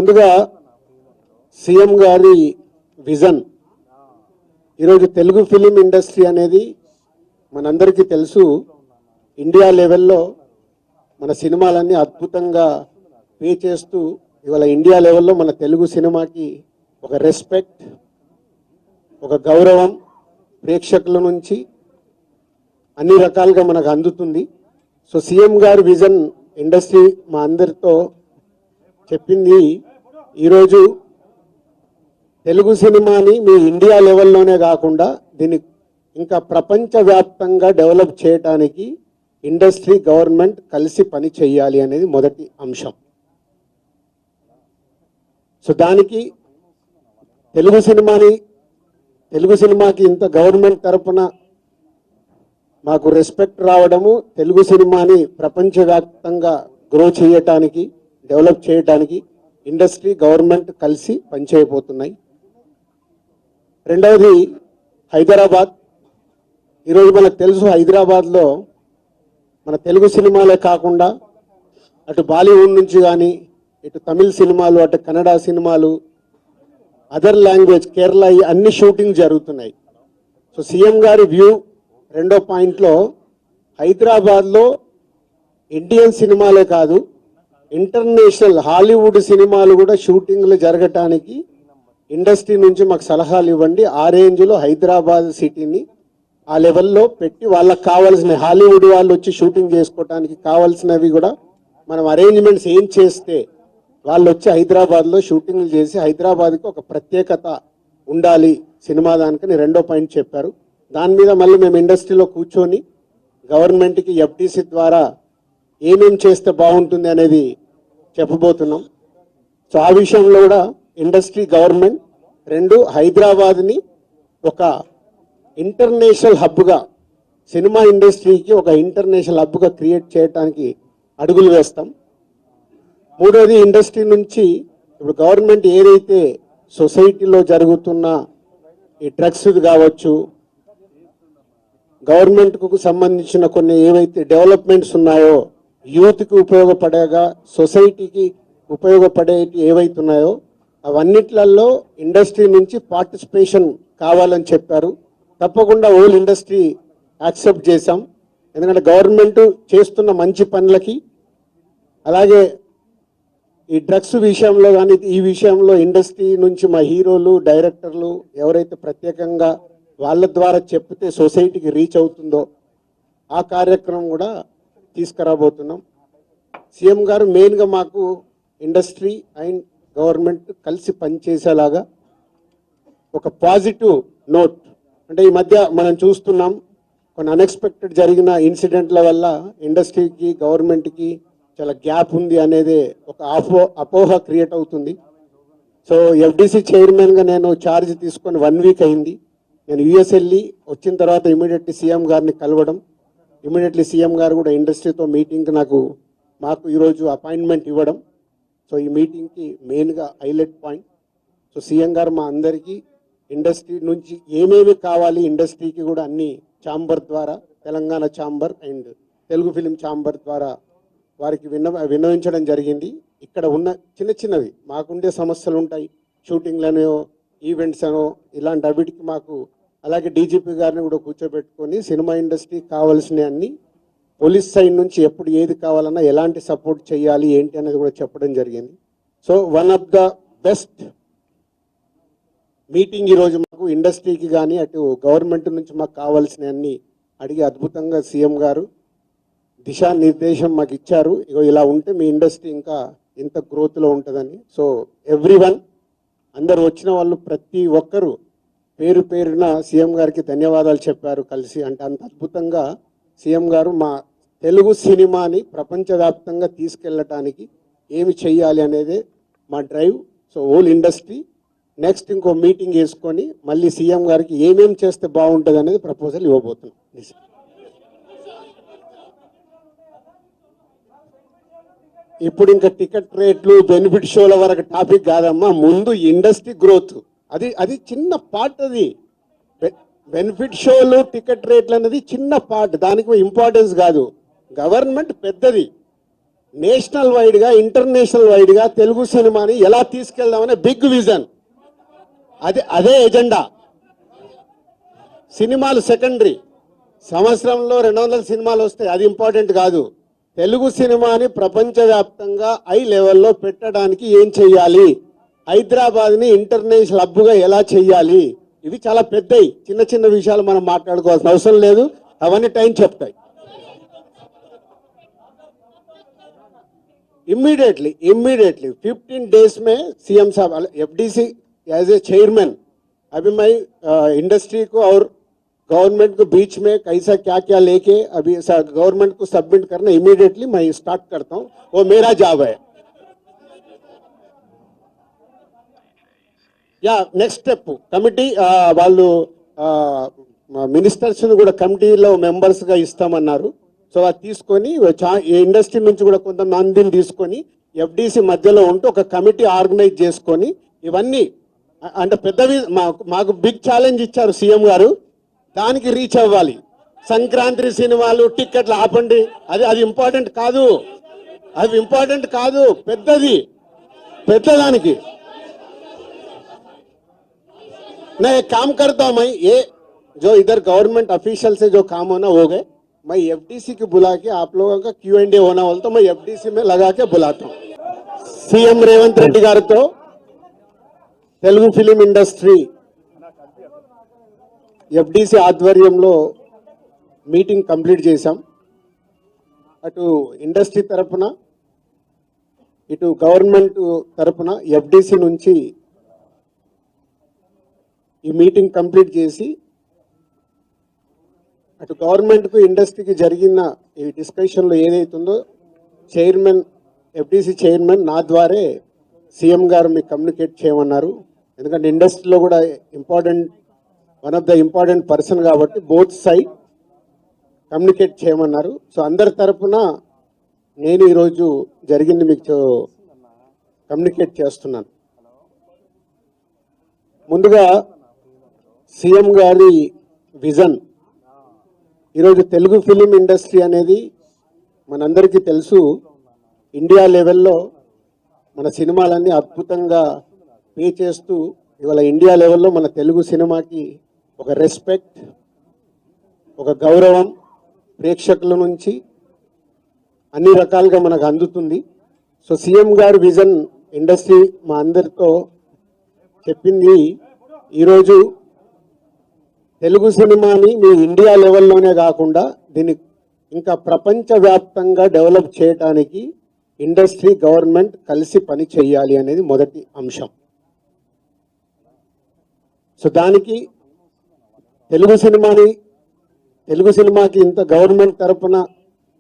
ముందుగా సీఎం గారి విజన్. ఈరోజు తెలుగు ఫిలిం ఇండస్ట్రీ అనేది మనందరికీ తెలుసు, ఇండియా లెవెల్లో మన సినిమాలన్నీ అద్భుతంగా పే చేస్తూ ఇవాళ ఇండియా లెవెల్లో మన తెలుగు సినిమాకి ఒక రెస్పెక్ట్, ఒక గౌరవం ప్రేక్షకుల నుంచి అన్ని రకాలుగా మనకు అందుతుంది. సో సీఎం గారి విజన్ ఇండస్ట్రీ మా అందరితో చెప్పింది, ఈరోజు తెలుగు సినిమాని మీ ఇండియా లెవెల్లోనే కాకుండా దీన్ని ఇంకా ప్రపంచవ్యాప్తంగా డెవలప్ చేయడానికి ఇండస్ట్రీ, గవర్నమెంట్ కలిసి పని చేయాలి అనేది మొదటి అంశం. సో దానికి తెలుగు సినిమాకి ఇంత గవర్నమెంట్ తరపున మాకు రెస్పెక్ట్ రావడము, తెలుగు సినిమాని ప్రపంచవ్యాప్తంగా గ్రో చేయటానికి, డెవలప్ చేయడానికి ఇండస్ట్రీ, గవర్నమెంట్ కలిసి పనిచేయబోతున్నాయి. రెండవది హైదరాబాద్. ఈరోజు మనకు తెలుసు, హైదరాబాద్లో మన తెలుగు సినిమాలే కాకుండా అటు బాలీవుడ్ నుంచి కానీ, ఇటు తమిళ్ సినిమాలు, అటు కన్నడ సినిమాలు, అదర్ లాంగ్వేజ్, కేరళ, అన్ని షూటింగ్ జరుగుతున్నాయి. సో సీఎం గారి వ్యూ రెండో పాయింట్లో, హైదరాబాద్లో ఇండియన్ సినిమాలే కాదు, ఇంటర్నేషనల్ హాలీవుడ్ సినిమాలు కూడా షూటింగ్లు జరగటానికి ఇండస్ట్రీ నుంచి మాకు సలహాలు ఇవ్వండి. ఆ రేంజ్లో హైదరాబాద్ సిటీని ఆ లెవెల్లో పెట్టి వాళ్ళకి కావాల్సిన హాలీవుడ్ వాళ్ళు వచ్చి షూటింగ్ చేసుకోవటానికి కావాల్సినవి కూడా మనం అరేంజ్మెంట్స్ ఏం చేస్తే వాళ్ళు వచ్చి హైదరాబాద్లో షూటింగ్లు చేసి హైదరాబాద్కి ఒక ప్రత్యేకత ఉండాలి సినిమా దానికని రెండో పాయింట్ చెప్పారు. దాని మీద మళ్ళీ మేము ఇండస్ట్రీలో కూర్చొని గవర్నమెంట్కి ఎఫ్టీసీ ద్వారా ఏమేం చేస్తే బాగుంటుంది అనేది చెప్పబోతున్నాం. సో ఆ విషయంలో కూడా ఇండస్ట్రీ, గవర్నమెంట్ రెండు హైదరాబాద్ని ఒక ఇంటర్నేషనల్ హబ్గా, సినిమా ఇండస్ట్రీకి ఒక ఇంటర్నేషనల్ హబ్గా క్రియేట్ చేయడానికి అడుగులు వేస్తాం. మూడోది, ఇండస్ట్రీ నుంచి ఇప్పుడు గవర్నమెంట్ ఏదైతే సొసైటీలో జరుగుతున్న ఈ డ్రగ్స్ కావచ్చు, గవర్నమెంట్కు సంబంధించిన కొన్ని ఏవైతే డెవలప్మెంట్స్ ఉన్నాయో, యూత్కి ఉపయోగపడేగా, సొసైటీకి ఉపయోగపడేవి ఏవైతున్నాయో అవన్నిట్లలో ఇండస్ట్రీ నుంచి పార్టిసిపేషన్ కావాలని చెప్పారు. తప్పకుండా హోల్ ఇండస్ట్రీ యాక్సెప్ట్ చేశాం. ఎందుకంటే గవర్నమెంట్ చేస్తున్న మంచి పనులకి, అలాగే ఈ డ్రగ్స్ విషయంలో కానీ ఈ విషయంలో ఇండస్ట్రీ నుంచి మా హీరోలు, డైరెక్టర్లు ఎవరైతే ప్రత్యేకంగా వాళ్ళ ద్వారా చెప్తే సొసైటీకి రీచ్ అవుతుందో ఆ కార్యక్రమం కూడా తీసుకురాబోతున్నాం. సీఎం గారు మెయిన్గా మాకు ఇండస్ట్రీ అండ్ గవర్నమెంట్ కలిసి పనిచేసేలాగా ఒక పాజిటివ్ నోట్, అంటే ఈ మధ్య మనం చూస్తున్నాం కొన్ని అన్ఎక్స్పెక్టెడ్ జరిగిన ఇన్సిడెంట్ల వల్ల ఇండస్ట్రీకి, గవర్నమెంట్కి చాలా గ్యాప్ ఉంది అనేది ఒక అపోహ క్రియేట్ అవుతుంది. సో ఎఫ్డీసీ చైర్మన్గా నేను ఛార్జ్ తీసుకొని 1 వీక్ అయింది. నేను యూఎస్ వెళ్ళి వచ్చిన తర్వాత ఇమీడియట్లీ సీఎం గారిని కలవడం, ఇమీడియట్లీ సీఎం గారు కూడా ఇండస్ట్రీతో మీటింగ్కి మాకు ఈరోజు అపాయింట్మెంట్ ఇవ్వడం. సో ఈ మీటింగ్కి మెయిన్గా హైలైట్ పాయింట్. సో సీఎం గారు మా అందరికీ ఇండస్ట్రీ నుంచి ఏమేమి కావాలి, ఇండస్ట్రీకి కూడా అన్ని ఛాంబర్ ద్వారా, Telangana chamber and Telugu film chamber ద్వారా వారికి విన్నవించడం జరిగింది. ఇక్కడ ఉన్న చిన్నవి మాకుండే సమస్యలు ఉంటాయి, షూటింగ్లనో, ఈవెంట్స్ అనో, ఇలాంటి అవిటికి మాకు, అలాగే డీజీపీ గారిని కూడా కూర్చోబెట్టుకొని సినిమా ఇండస్ట్రీకి కావాల్సిన అన్ని, పోలీస్ సైడ్ నుంచి ఎప్పుడు ఏది కావాలన్నా ఎలాంటి సపోర్ట్ చేయాలి ఏంటి అనేది కూడా చెప్పడం జరిగింది. So one of the best meeting ఈరోజు మాకు ఇండస్ట్రీకి కానీ అటు గవర్నమెంట్ నుంచి మాకు కావాల్సిన అన్ని అడిగి అద్భుతంగా సీఎం గారు దిశానిర్దేశం మాకు ఇచ్చారు. ఇగో ఇలా ఉంటే మీ ఇండస్ట్రీ ఇంకా ఇంత గ్రోత్లో ఉంటుందని. సో ఎవ్రీవన్, అందరు వచ్చిన వాళ్ళు ప్రతి ఒక్కరూ పేరు పేరున సీఎం గారికి ధన్యవాదాలు చెప్పారు కలిసి. అంటే అంత అద్భుతంగా సీఎం గారు మా తెలుగు సినిమాని ప్రపంచవ్యాప్తంగా తీసుకెళ్ళటానికి ఏమి చెయ్యాలి అనేదే మా drive. So whole industry next ఇంకో మీటింగ్ వేసుకొని మళ్ళీ సీఎం గారికి ఏమేమి చేస్తే బాగుంటుంది అనేది ప్రపోజల్ ఇవ్వబోతున్నాం. ఇప్పుడు ఇంకా టికెట్ రేట్లు, బెనిఫిట్ షోల వరకు టాపిక్ కాదమ్మా, ముందు ఇండస్ట్రీ గ్రోత్, అది చిన్న పార్ట్. అది బెనిఫిట్ షోలు, టికెట్ రేట్లు అనేది చిన్న పార్ట్, దానికి ఇంపార్టెన్స్ కాదు. గవర్నమెంట్ పెద్దది, నేషనల్ వైడ్గా ఇంటర్నేషనల్ వైడ్గా తెలుగు సినిమాని ఎలా తీసుకెళ్దామనే బిగ్ విజన్. అదే ఎజెండా. సినిమాలు సెకండరీ. సంవత్సరంలో 200 సినిమాలు వస్తాయి, అది ఇంపార్టెంట్ కాదు. తెలుగు సినిమాని ప్రపంచవ్యాప్తంగా హై లెవెల్లో పెట్టడానికి ఏం చెయ్యాలి, హైదరాబాద్ని ఇంటర్నేషనల్ హబ్గా ఎలా చెయ్యాలి, ఇవి చాలా పెద్దవి. చిన్న చిన్న విషయాలు మనం మాట్లాడుకోవాల్సిన అవసరం లేదు, అవన్నీ టైం చెప్తాయి. इमीडिएटली 15 डेज में सीएम साहब एफडीसी एज ए चेयरमैन, अभी मैं इंडस्ट्री को और गवर्नमेंट को बीच में कैसा क्या क्या लेके अभी गवर्नमेंट को सबमिट करना इमीडिएटली मैं स्टार्ट करता हूँ, वो मेरा जॉब है. या नेक्स्ट स्टेप कमिटी వాళ్ళు మినిస్టర్స్ కూడా కమిటీలో మెంబర్స్ గా ఇస్తామన్నారు. సో అది తీసుకొని ఇండస్ట్రీ నుంచి కూడా కొంతమందిని తీసుకొని ఎఫ్డిసి మధ్యలో ఉంటూ ఒక కమిటీ ఆర్గనైజ్ చేసుకొని ఇవన్నీ అంటే పెద్దవి మాకు బిగ్ ఛాలెంజ్ ఇచ్చారు సీఎం గారు, దానికి రీచ్ అవ్వాలి. సంక్రాంతి సినిమాలు టిక్కెట్లు ఆపండి, అది ఇంపార్టెంట్ కాదు, అది ఇంపార్టెంట్ కాదు, పెద్దదానికి. मैं एक काम करता हूं, मैं ये जो इधर गवर्नमेंट ऑफिशियल से जो काम होना हो गए, मैं एफडीसी को बुला के आप लोगों का Q&A होना बोलता हूं, मैं एफडीसी में लगा के बुलाता हूं. सीएम रेवंत रेड्डी गाరు తో తెలుగు ఫిలిం ఇండస్ట్రీ ఎఫ్డిసి ఆధ్వర్యంలో మీటింగ్ కంప్లీట్ చేశాం. అటు ఇండస్ట్రీ తరపున ఇటు గవర్నమెంట్ తరపున ఎఫ్డిసి నుంచి ఈ మీటింగ్ కంప్లీట్ చేసి అటు గవర్నమెంట్కు ఇండస్ట్రీకి జరిగిన ఈ డిస్కషన్లో ఏదైతుందో చైర్మన్ ఎఫ్డిసి చైర్మన్ నా ద్వారే సీఎం గారు మీకు కమ్యూనికేట్ చేయమన్నారు. ఎందుకంటే ఇండస్ట్రీలో కూడా one of the important person కాబట్టి బోత్ సైడ్ కమ్యూనికేట్ చేయమన్నారు. సో అందరి తరపున నేను ఈరోజు జరిగింది మీకు కమ్యూనికేట్ చేస్తున్నాను. ముందుగా సీఎం గారి విజన్. ఈరోజు తెలుగు ఫిలిం ఇండస్ట్రీ అనేది మనందరికీ తెలుసు, ఇండియా లెవెల్లో మన సినిమాలన్నీ అద్భుతంగా పే చేస్తూ ఇవాళ ఇండియా లెవెల్లో మన తెలుగు సినిమాకి ఒక రెస్పెక్ట్, ఒక గౌరవం ప్రేక్షకుల నుంచి అన్ని రకాలుగా మనకు అందుతుంది. సో సీఎం గారి విజన్ ఇండస్ట్రీ మా అందరితో చెప్పింది, ఈరోజు తెలుగు సినిమాని మీ ఇండియా లెవెల్లోనే కాకుండా దీన్ని ఇంకా ప్రపంచవ్యాప్తంగా డెవలప్ చేయడానికి ఇండస్ట్రీ గవర్నమెంట్ కలిసి పని చేయాలి అనేది మొదటి అంశం. సో దానికి తెలుగు సినిమాకి ఇంత గవర్నమెంట్ తరపున